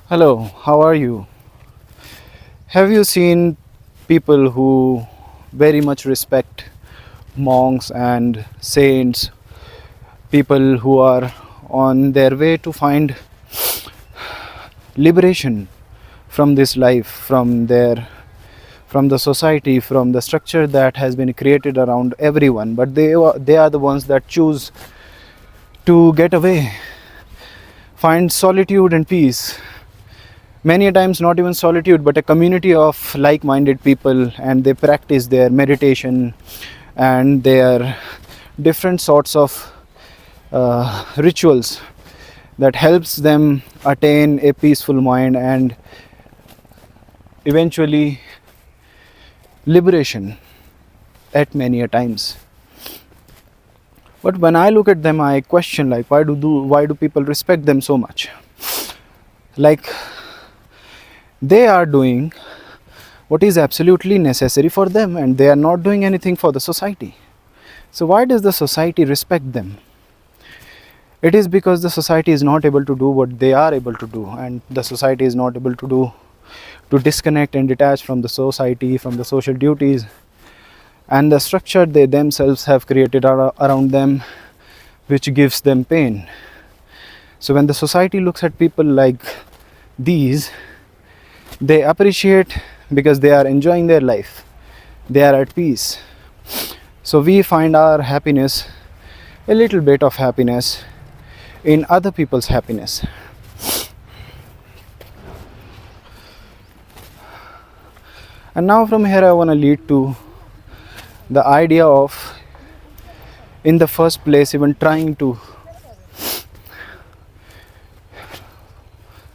Hello, how are you? Have you seen people who very much respect monks and saints, people who are on their way to find liberation from this life, from the society, from the structure that has been created around everyone, but they are the ones that choose to get away, find solitude and peace. Many times not even solitude but a community of like-minded people, and they practice their meditation and their different sorts of rituals that helps them attain a peaceful mind and eventually liberation at many a times. But when I look at them, I question, like, why do people respect them so much? Like, they are doing what is absolutely necessary for them, and they are not doing anything for the society. So why does the society respect them? It is because the society is not able to do what they are able to do, and the society is not able to disconnect and detach from the society, from the social duties and the structure they themselves have created around them, which gives them pain. So when the society looks at people like these, they appreciate because they are enjoying their life, they are at peace. So we find our happiness, a little bit of happiness, in other people's happiness. And now from here I want to lead to the idea of, in the first place, even trying to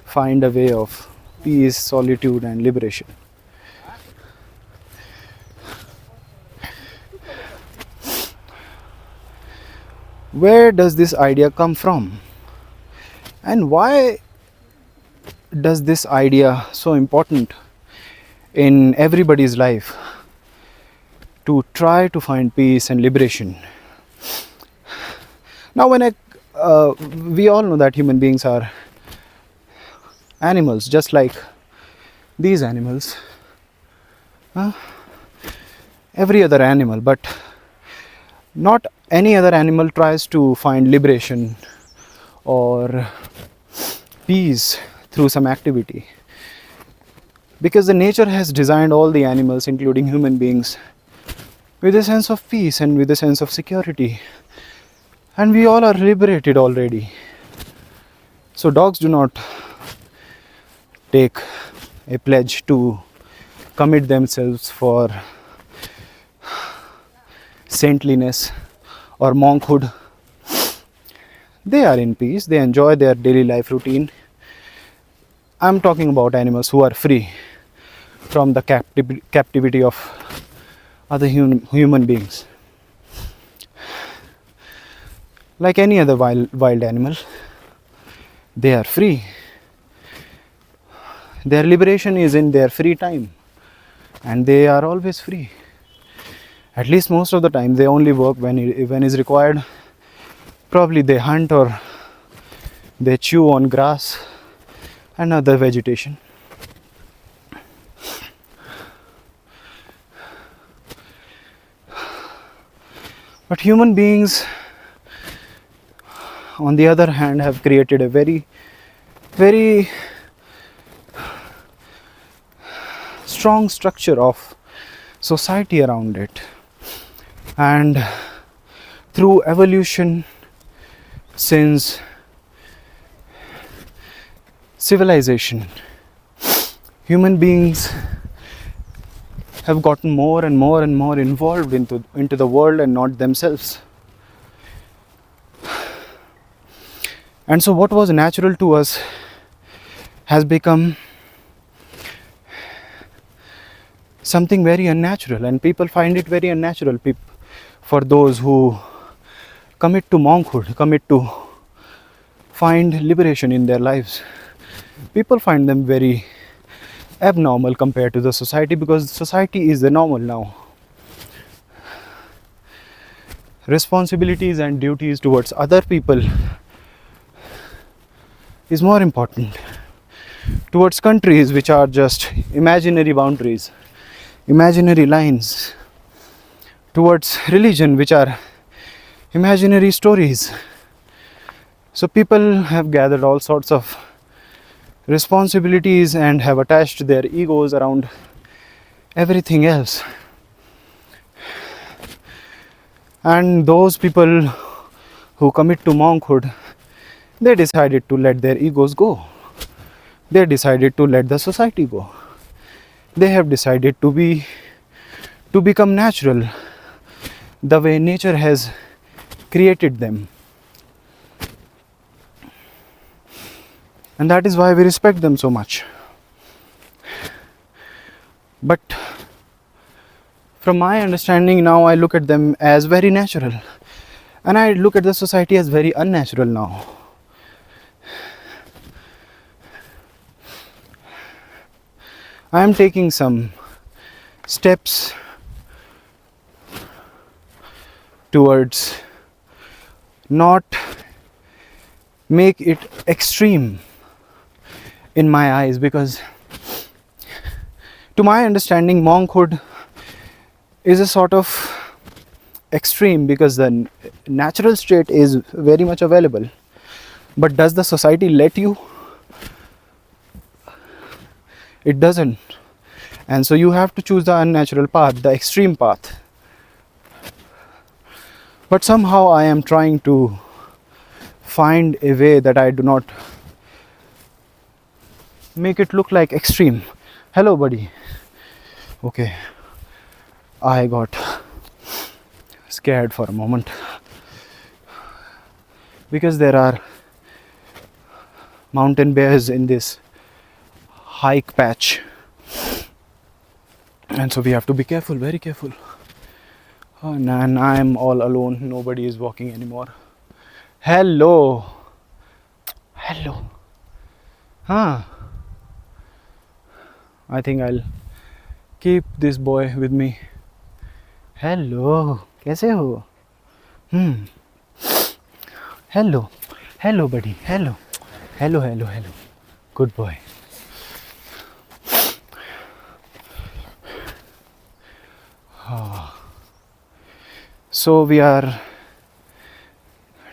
find a way of peace, solitude and liberation. Where does this idea come from? And why does this idea so important in everybody's life to try to find peace and liberation? Now we all know that human beings are animals, just like these animals, every other animal, but not any other animal tries to find liberation or peace through some activity, because the nature has designed all the animals, including human beings, with a sense of peace and with a sense of security, and we all are liberated already. So dogs do not take a pledge to commit themselves for saintliness or monkhood. They are in peace, they enjoy their daily life routine. I'm talking about animals who are free from the captivity of other human beings. Like any other wild animal, they are free. Their liberation is in their free time, and they are always free. At least most of the time, they only work when is required. Probably they hunt or they chew on grass and other vegetation. But human beings, on the other hand, have created a very, very strong structure of society around it. And through evolution, since civilization, human beings have gotten more and more and more involved into the world and not themselves. And so what was natural to us has become something very unnatural, and people find it very unnatural. For those who commit to monkhood, commit to find liberation in their lives, people find them very abnormal compared to the society, because society is the normal now. Responsibilities and duties towards other people is more important towards countries which are just imaginary boundaries, imaginary lines, towards religion which are imaginary stories. So people have gathered all sorts of responsibilities and have attached their egos around everything else. And those people who commit to monkhood, they decided to let their egos go. They decided to let the society go. They have decided to become natural, the way nature has created them. And that is why we respect them so much. But from my understanding now, I look at them as very natural. And I look at the society as very unnatural now. I am taking some steps towards not make it extreme in my eyes, because to my understanding monkhood is a sort of extreme, because the natural state is very much available, but does the society let you? It doesn't. And so you have to choose the unnatural path, the extreme path. But somehow I am trying to find a way that I do not make it look like extreme. Hello, buddy. Okay, I got scared for a moment because there are mountain bears in this hike patch, and so we have to be careful, very careful. And I am all alone, nobody is walking anymore. Hello. Huh. I think I'll keep this boy with me. Hello, कैसे हो? Hello buddy, hello. Good boy. So we are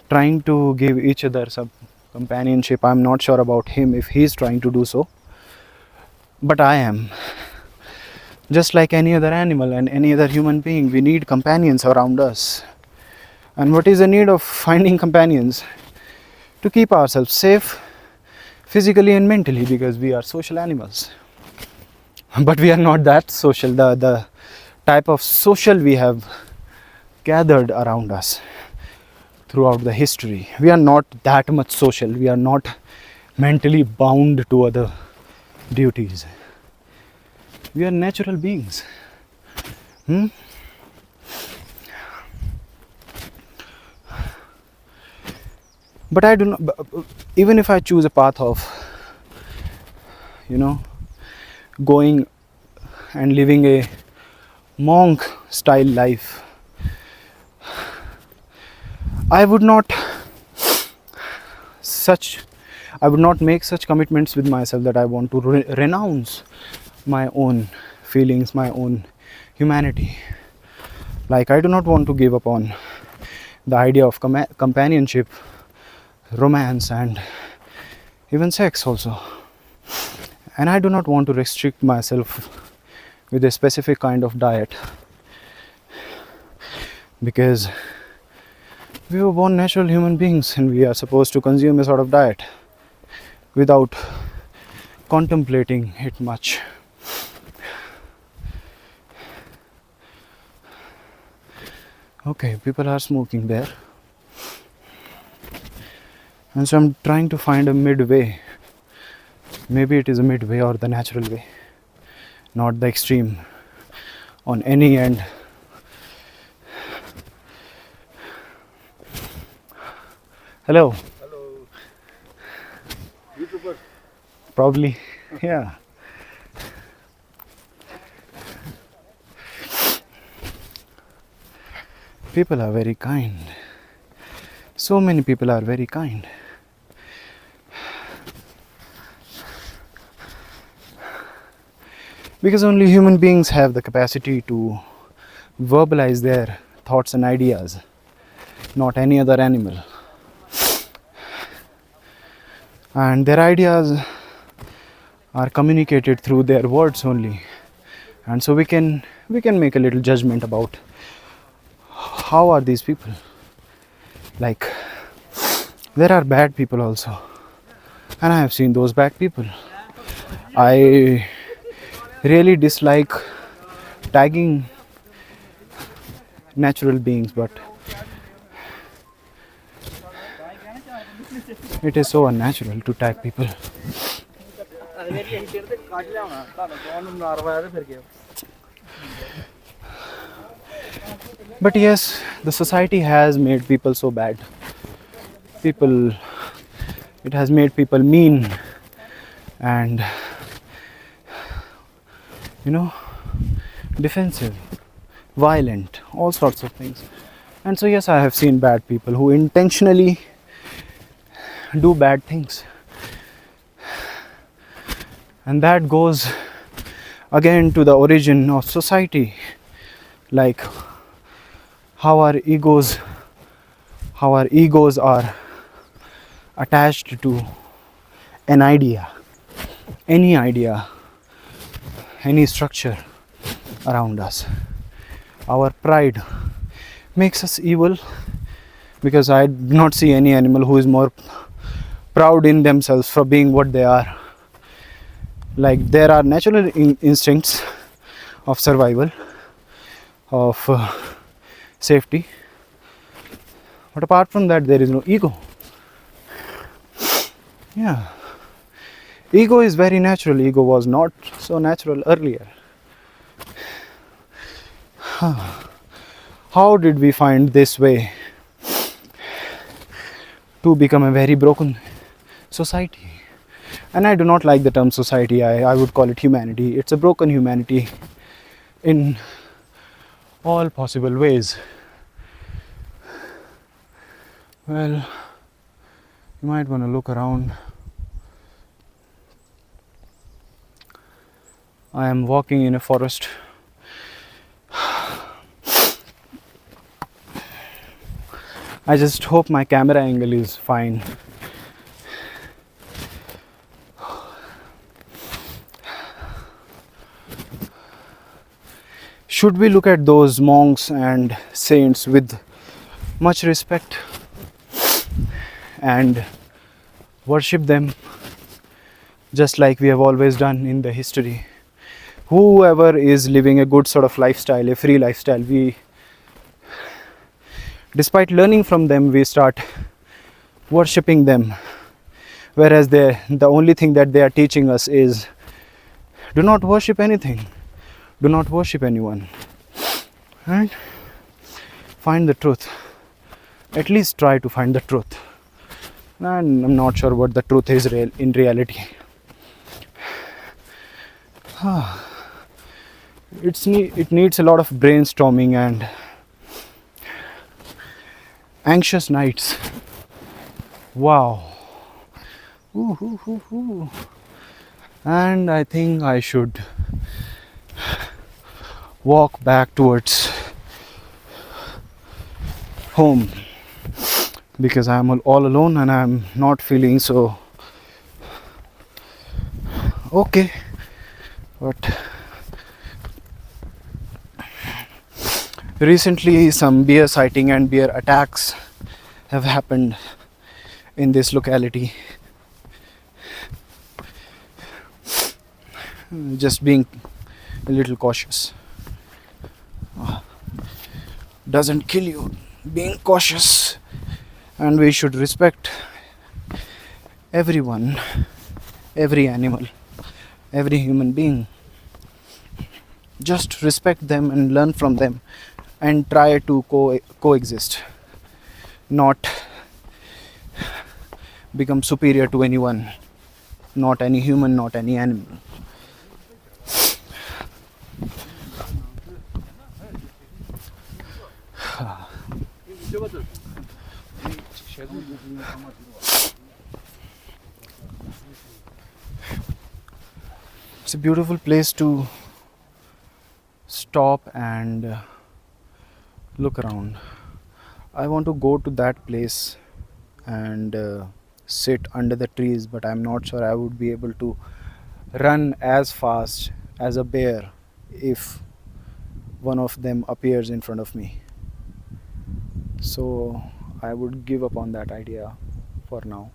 trying to give each other some companionship. I'm not sure about him if he's trying to do so, but I am. Just like any other animal and any other human being, we need companions around us. And what is the need of finding companions? To keep ourselves safe physically and mentally, because we are social animals. But we are not that social. The type of social we have gathered around us throughout the history, we are not that much social. We are not mentally bound to other duties. We are natural beings. But I do not, even if I choose a path of, going and living a monk style life, I would not make such commitments with myself that I want to renounce my own feelings, my own humanity. Like, I do not want to give up on the idea of companionship, romance, and even sex also. And I do not want to restrict myself with a specific kind of diet, because we were born natural human beings and we are supposed to consume a sort of diet without contemplating it much. Okay, people are smoking there. And so I'm trying to find a midway. Maybe it is a midway or the natural way, not the extreme on any end. Hello. YouTuber? Probably, yeah. People are very kind. So many people are very kind. because only human beings have the capacity to verbalize their thoughts and ideas, not any other animal. And their ideas are communicated through their words only, and so we can make a little judgment about how are these people. Like, there are bad people also, and I have seen those bad people. I really dislike tagging natural beings, but it is so unnatural to tag people. But yes, the society has made people so bad. It has made people mean and, defensive, violent, all sorts of things. And so, yes, I have seen bad people who intentionally do bad things. And that goes again to the origin of society, like how our egos are attached to an idea, any structure around us. Our pride makes us evil, because I do not see any animal who is more proud in themselves for being what they are. Like, there are natural instincts of survival, of safety, but apart from that, there is no ego. Yeah, ego is very natural. Ego was not so natural earlier. How did we find this way to become a very broken society? And I do not like the term society. I would call it humanity. It's a broken humanity in all possible ways. Well, you might want to look around. I am walking in a forest. I just hope my camera angle is fine. Should we look at those monks and saints with much respect and worship them just like we have always done in the history? Whoever is living a good sort of lifestyle, a free lifestyle, despite learning from them, we start worshipping them, whereas the only thing that they are teaching us is, do not worship anything, do not worship anyone, and find the truth. At least try to find the truth. And I'm not sure what the truth is in reality. It needs a lot of brainstorming and anxious nights. Wow. Ooh. And I think I should walk back towards home, because I'm all alone and I'm not feeling so okay. But recently some bear sighting and bear attacks have happened in this locality. Just being a little cautious. Doesn't kill you, being cautious. And we should respect everyone, every animal, every human being. Just respect them and learn from them and try to coexist, not become superior to anyone, not any human, not any animal. It's a beautiful place to stop and look around. I want to go to that place and sit under the trees, but I'm not sure I would be able to run as fast as a bear if one of them appears in front of me. So I would give up on that idea for now.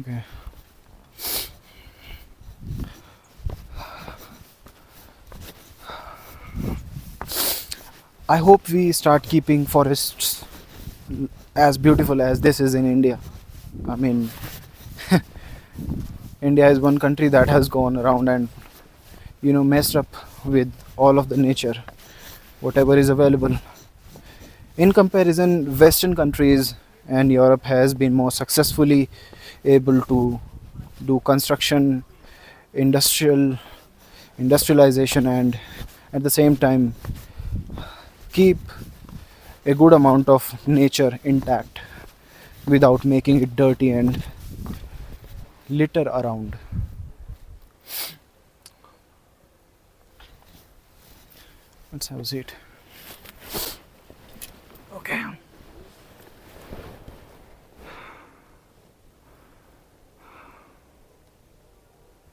Okay. I hope we start keeping forests as beautiful as this is in India. I mean, India is one country that has gone around and messed up with all of the nature, whatever is available. In comparison, Western countries and Europe has been more successfully able to do construction, industrial industrialization, and at the same time keep a good amount of nature intact without making it dirty and litter around. Let's have a seat. Okay.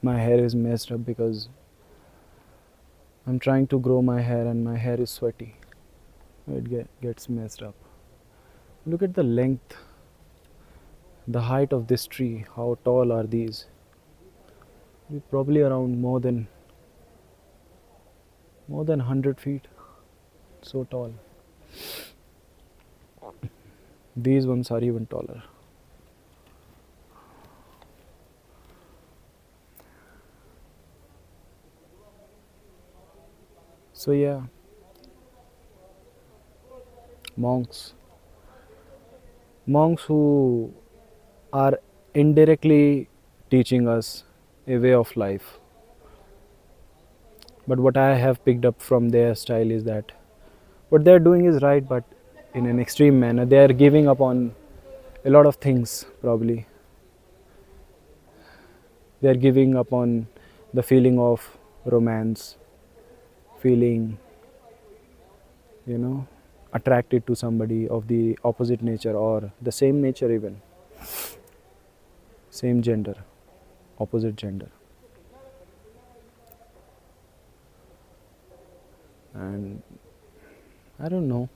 My hair is messed up because I'm trying to grow my hair and my hair is sweaty. It gets messed up. Look at the length, the height of this tree. How tall are these? Probably around more than 100 feet. So tall. These ones are even taller. So yeah, monks who are indirectly teaching us a way of life. But what I have picked up from their style is that what they're doing is right, but in an extreme manner. They are giving up on a lot of things, probably. They are giving up on the feeling of romance, feeling, attracted to somebody of the opposite nature or the same nature, even same gender, opposite gender. And I don't know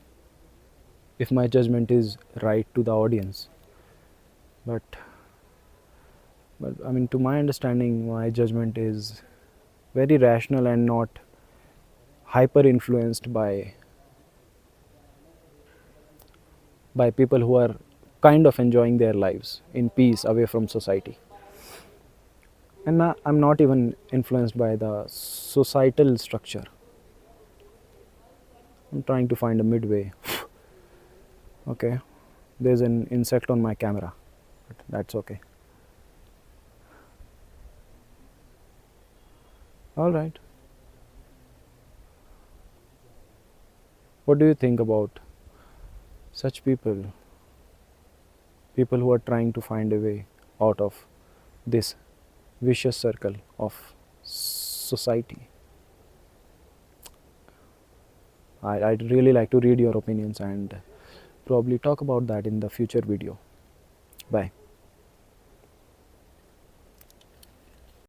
if my judgment is right to the audience, but I mean, to my understanding, my judgment is very rational and not hyper influenced by people who are kind of enjoying their lives in peace away from society. And I'm not even influenced by the societal structure. I'm trying to find a midway. Okay, there's an insect on my camera, but that's okay. All right. What do you think about such people who are trying to find a way out of this vicious circle of society? I'd really like to read your opinions and probably talk about that in the future video. Bye.